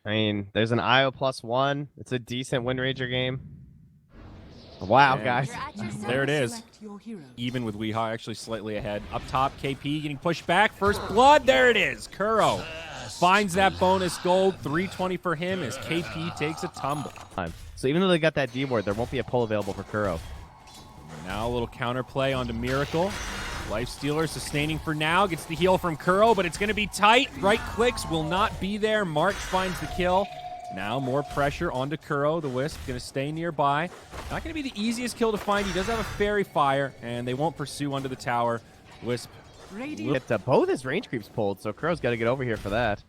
I mean, there's an IO +1. It's a decent Wind Ranger game. Wow, And guys. there it is. Even with Weehaw actually slightly ahead. Up top, KP getting pushed back. First blood, there it is. Kuro finds that bonus gold. 320 for him as KP takes a tumble. So even though they got that D ward, there won't be a pull available for Kuro. Now a little counterplay onto Miracle. Lifestealer sustaining for now. Gets the heal from Kuro, but it's going to be tight. Right clicks will not be there. March finds the kill. Now more pressure onto Kuro. The Wisp going to stay nearby. Not going to be the easiest kill to find. He does have a Fairy Fire, and they won't pursue under the tower. Wisp. Get both his range creeps pulled, so Kuro's got to get over here for that.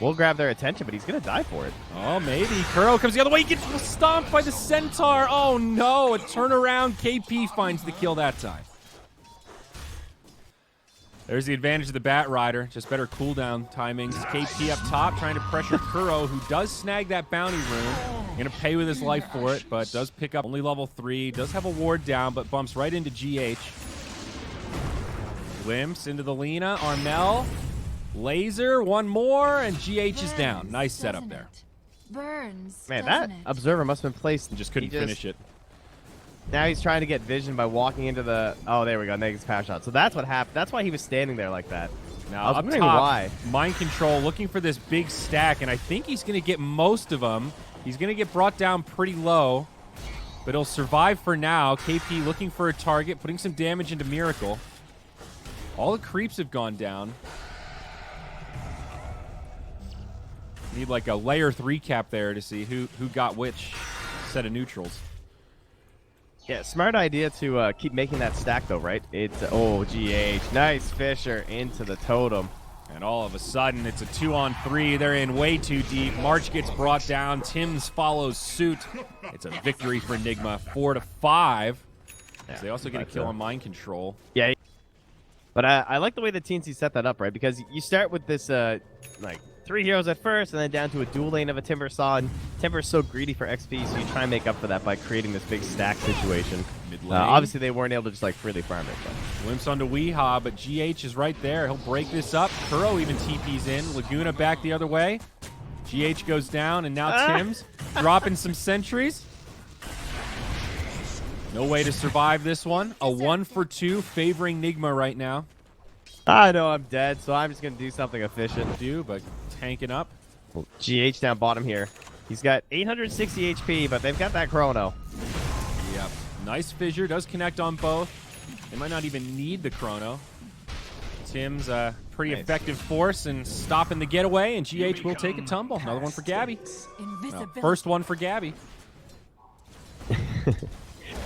We'll grab their attention, but he's going to die for it. Oh, maybe. Kuro comes the other way. He gets stomped by the Centaur. Oh, no. A turnaround. KP finds the kill that time. There's the advantage of the Bat Rider. Just better cooldown timings. KP up top trying to pressure Kuro, who does snag that bounty room. Going to pay with his life for it, but does pick up only level 3. Does have a ward down, but bumps right into GH. Glimpse into the Lina. Armel. Laser. One more, and GH is down. Nice setup there. Burns. Man, that Observer must have been placed. And just couldn't finish it. Now he's trying to get vision by walking into the... Oh, there we go. Negative power shot. So that's what happened. That's why he was standing there like that. Now, I was up wondering top, why. Mind Control looking for this big stack, and I think he's going to get most of them. He's going to get brought down pretty low, but he'll survive for now. KP looking for a target, putting some damage into Miracle. All the creeps have gone down. Need like a layer 3 cap there to see who got which set of neutrals. Yeah, smart idea to keep making that stack, though, right? It's, oh, GH. Nice Fisher into the totem. And all of a sudden, it's a 2-on-3. They're in way too deep. March gets brought down. Timms follows suit. It's a victory for Nigma, 4-5. Yeah, they also get a kill on Mind Control. Yeah. But I like the way the TNC set that up, right? Because you start with this, like, 3 heroes at first, and then down to a dual lane of a Timber Saw, and Timber's so greedy for XP, so you try and make up for that by creating this big stack situation. Obviously, they weren't able to just, like, freely farm it. But. Glimpse onto Weehaw, but GH is right there. He'll break this up. Kuro even TP's in. Laguna back the other way. GH goes down, and now Timms dropping some sentries. No way to survive this one. A 1-for-2 favoring Nigma right now. I know I'm dead, so I'm just going to do something efficient. But tanking up. Well, GH down bottom here. He's got 860 HP, but they've got that chrono. Yep. Nice fissure. Does connect on both. They might not even need the chrono. Tim's a pretty effective force in stopping the getaway, and GH will take a tumble. Another one for Gabby. No, first one for Gabby.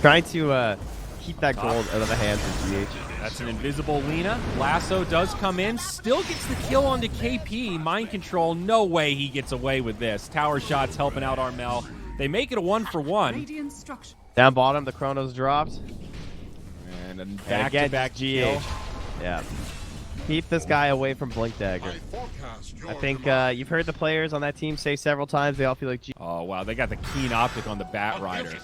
Trying to keep that gold out of the hands of GH. That's an invisible Lina. Lasso does come in. Still gets the kill onto KP. Mind Control. No way he gets away with this. Tower shots helping out Armel. They make it a 1-for-1. Down bottom, the chrono's dropped. And a back-to-back GH. Yeah. Keep this guy away from Blink Dagger. I think you've heard the players on that team say several times they all feel like Oh, wow. They got the keen optic on the Bat Rider.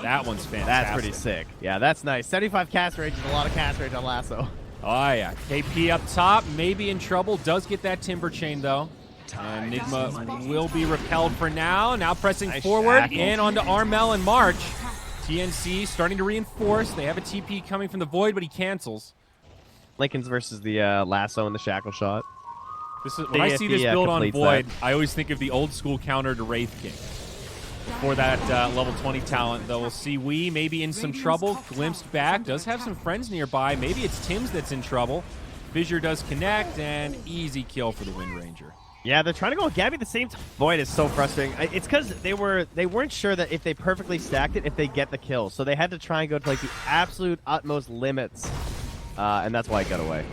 That one's fantastic. That's pretty sick. Yeah, that's nice. 75 cast range is a lot of cast range on Lasso. Oh, yeah. KP up top, maybe in trouble. Does get that Timber Chain, though. And Nigma will be repelled for now. Now pressing forward and onto Armel and March. TNC starting to reinforce. They have a TP coming from the Void, but he cancels. Lincoln's versus the Lasso and the Shackle Shot. This is, when I see this build on Void, I always think of the old school counter to Wraith King. For that level 20 talent, though, we'll see Wee maybe in some trouble. Glimpsed back, does have some friends nearby. Maybe it's Tim's that's in trouble. Fissure does connect, and easy kill for the Wind Ranger. Yeah, they're trying to go with Gabby at the same time. Void is so frustrating. It's because they weren't sure that if they perfectly stacked it, if they get the kill. So they had to try and go to like the absolute utmost limits. And that's why it got away.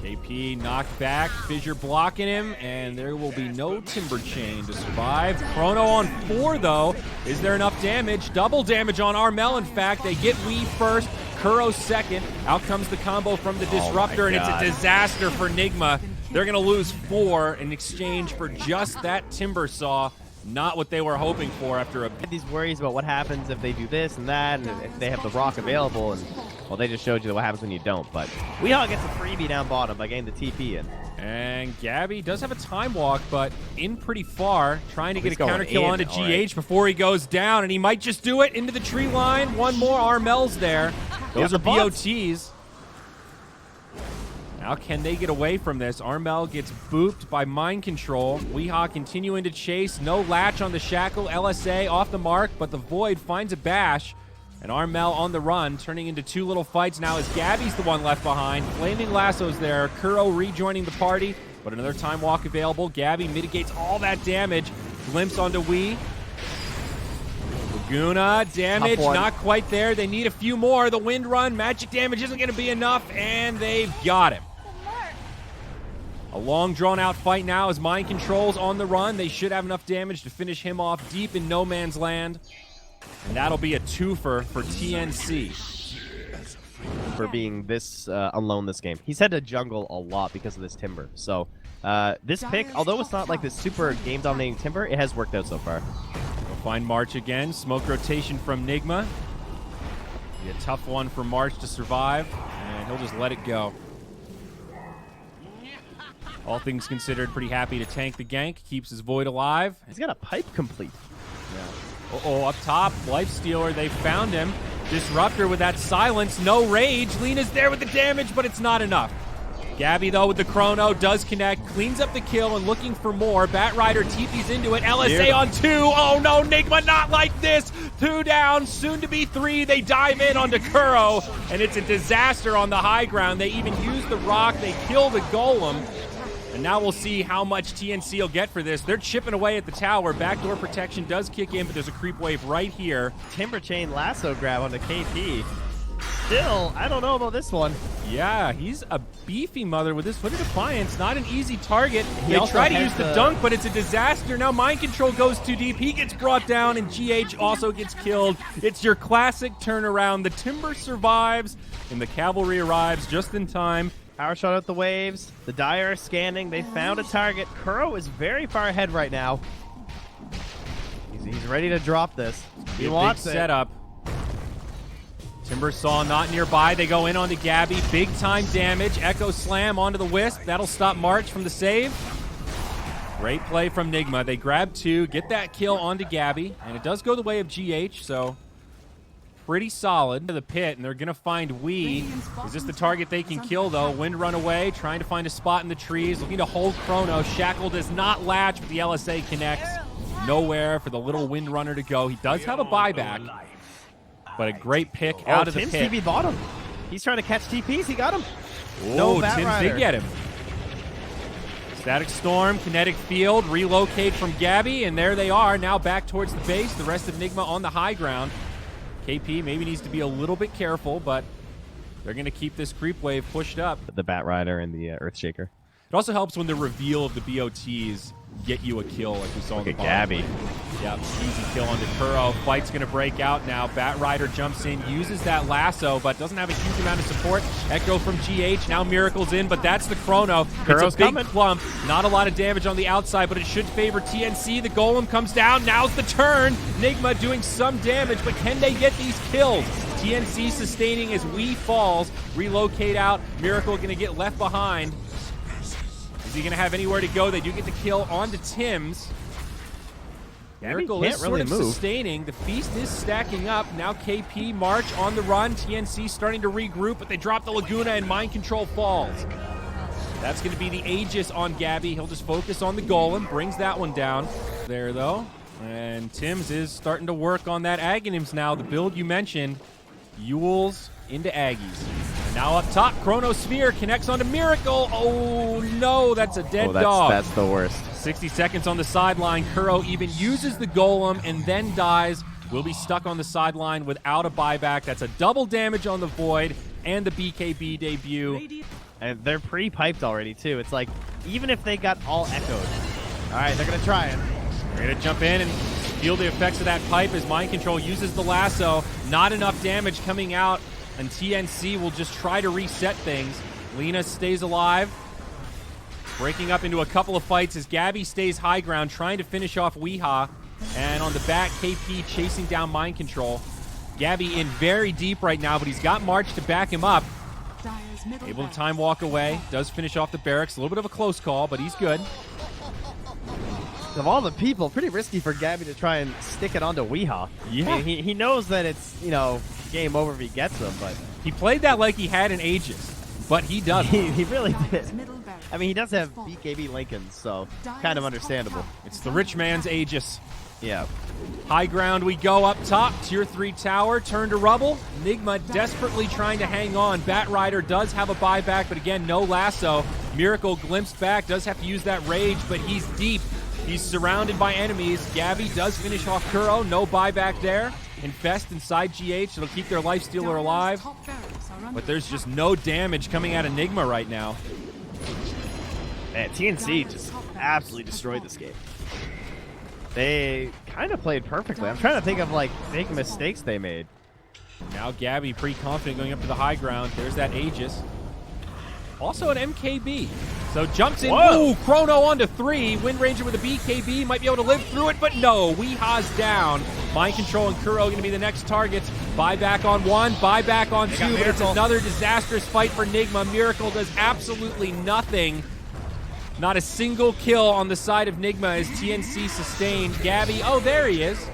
KP knocked back, Fissure blocking him, and there will be no Timber Chain to survive. Chrono on 4, though. Is there enough damage? Double damage on Armel, in fact. They get Wee first, Kuro second. Out comes the combo from the Disruptor, and it's a disaster for Nigma. They're going to lose 4 in exchange for just that Timber Saw. Not what they were hoping for after a... These worries about what happens if they do this and that, and if they have the rock available, and well, they just showed you what happens when you don't. But Weehaw gets a freebie down bottom by getting the TP in. And Gabby does have a time walk, but in pretty far, trying to get a going counter kill in, onto all GH right. before he goes down, and he might just do it into the tree line. One more, Armel's there. Those Yeah, are the bots. BOTs. Now can they get away from this? Armel gets booped by mind control. Weehaw continuing to chase. No latch on the shackle. LSA off the mark, but the Void finds a bash. And Armel on the run, turning into two little fights now as Gabby's the one left behind. Flaming Lasso's there. Kuro rejoining the party, but another time walk available. Gabby mitigates all that damage. Glimpse onto Wee. Laguna, damage, not quite there. They need a few more. The wind run, magic damage isn't going to be enough, and they've got him. A long, drawn-out fight now as Mind Control's on the run. They should have enough damage to finish him off deep in no man's land. And that'll be a twofer for TNC. For being this alone this game. He's had to jungle a lot because of this Timber. So this pick, although it's not like this super game-dominating Timber, it has worked out so far. We'll find March again. Smoke rotation from Nigma. Be a tough one for March to survive, and he'll just let it go. All things considered, pretty happy to tank the gank. Keeps his Void alive. He's got a pipe complete. Yeah. Uh-oh, up top, Lifestealer, they found him. Disruptor with that silence, no rage. Lena's there with the damage, but it's not enough. Gabby, though, with the chrono, does connect, cleans up the kill, and looking for more. Batrider TP's into it. LSA on 2. Oh, no, Nigma, not like this. 2 down, soon to be 3. They dive in onto Kuro, and it's a disaster on the high ground. They even use the rock. They kill the golem. And now we'll see how much TNC will get for this. They're chipping away at the tower. Backdoor protection does kick in, but there's a creep wave right here. Timber chain lasso grab onto KP. Still, I don't know about this one. Yeah, he's a beefy mother with this Foot of Defiance. Not an easy target. He They also try to has use the dunk, but it's a disaster. Now Mind Control goes too deep. He gets brought down, and GH also gets killed. It's your classic turnaround. The Timber survives, and the cavalry arrives just in time. Power shot out the waves. The Dire are scanning. They found a target. Kuro is very far ahead right now. He's ready to drop this. He wants big it. Setup. Timber Saw not nearby. They go in onto Gabby. Big time damage. Echo Slam onto the Wisp. That'll stop March from the save. Great play from Nigma. They grab 2, get that kill onto Gabby, and it does go the way of GH, so pretty solid to the pit, and they're going to find Wee. Is this the target they can kill, though? Wind run away, trying to find a spot in the trees, looking to hold Chrono. Shackle does not latch, but the LSA connects. Nowhere for the little Wind Runner to go. He does have a buyback, but a great pick out of the Tim's pit. TP bought him. He's trying to catch TPs. He got him. Oh, no Tim's Batrider. did get him. Static Storm, Kinetic Field, relocate from Gabby, and there they are, now back towards the base. The rest of Nigma on the high ground. KP maybe needs to be a little bit careful, but they're going to keep this creep wave pushed up. The Batrider and the Earthshaker. It also helps when the reveal of the BOTs get you a kill, like we saw in the Look bottom. at Gabby. Yep, easy kill onto Kuro. Fight's going to break out now. Batrider jumps in, uses that lasso, but doesn't have a huge amount of support. Echo from GH, now Miracle's in, but that's the Chrono. Kuro's it's a big coming. clump. Not a lot of damage on the outside, but it should favor TNC. The Golem comes down. Now's the turn. Nigma doing some damage, but can they get these kills? TNC sustaining as Wee falls. Relocate out. Miracle going to get left behind. Is he going to have anywhere to go? They do get the kill onto Tim's. Miracle can't is really sort of move. sustaining. The feast is stacking up. Now KP, March on the run. TNC starting to regroup, but they drop the Laguna and Mind Control falls. That's going to be the Aegis on Gabby. He'll just focus on the Golem. Brings that one down. There, though. And Tim's is starting to work on that Aghanims now. The build you mentioned. Yules into Aggies. Now up top, Chronosphere connects onto Miracle. Oh, no, that's a dead dog. That's the worst. 60 seconds on the sideline. Kuro even uses the Golem and then dies. Will be stuck on the sideline without a buyback. That's a double damage on the Void and the BKB debut. And they're pre-piped already, too. It's like, even if they got all echoed. All right, they're going to try it. They're going to jump in and feel the effects of that pipe as Mind Control uses the lasso. Not enough damage coming out, and TNC will just try to reset things. Lena stays alive. Breaking up into a couple of fights as Gabby stays high ground, trying to finish off Weehaw. And on the back, KP chasing down Mind Control. Gabby in very deep right now, but he's got March to back him up. Able to time walk away. Does finish off the barracks. A little bit of a close call, but he's good. Of all the people, pretty risky for Gabby to try and stick it onto Weehaw. Yeah. I mean, he knows that it's, game over if he gets him, but He played that like he had an Aegis, but he doesn't. he really did. I mean, he does have BKB Lincoln, so kind of understandable. It's the rich man's Aegis. Yeah. High ground we go up top. Tier 3 tower turned to rubble. Nigma desperately trying to hang on. Batrider does have a buyback, but again, no lasso. Miracle glimpsed back. Does have to use that rage, but he's deep. He's surrounded by enemies. Gabby does finish off Kuro. No buyback there. Infest inside GH. It'll keep their lifestealer alive. But there's just no damage coming out of Nigma right now. Man, TNC just absolutely destroyed this game. They kind of played perfectly. I'm trying to think of, big mistakes they made. Now Gabby pretty confident going up to the high ground. There's that Aegis. Also an MKB. So jumps in. Whoa. Ooh, Chrono onto 3. Wind Ranger with a BKB. Might be able to live through it, but no. Weeha's down. Mind Control and Kuro going to be the next targets. Buyback on 1, buyback on 2, but it's another disastrous fight for Nigma. Miracle does absolutely nothing. Not a single kill on the side of Nigma as TNC sustained. Gabby, oh, there he is.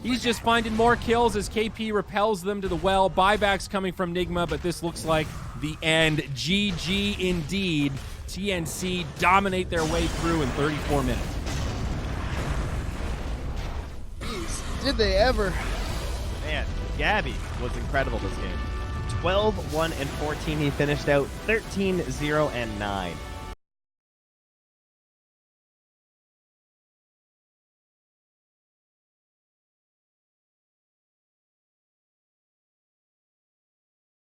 He's just finding more kills as KP repels them to the well. Buybacks coming from Nigma, but this looks like the end. GG indeed. TNC dominate their way through in 34 minutes. Did they ever? Man, Gabby was incredible this game. 12-1-14. He finished out 13-0-9.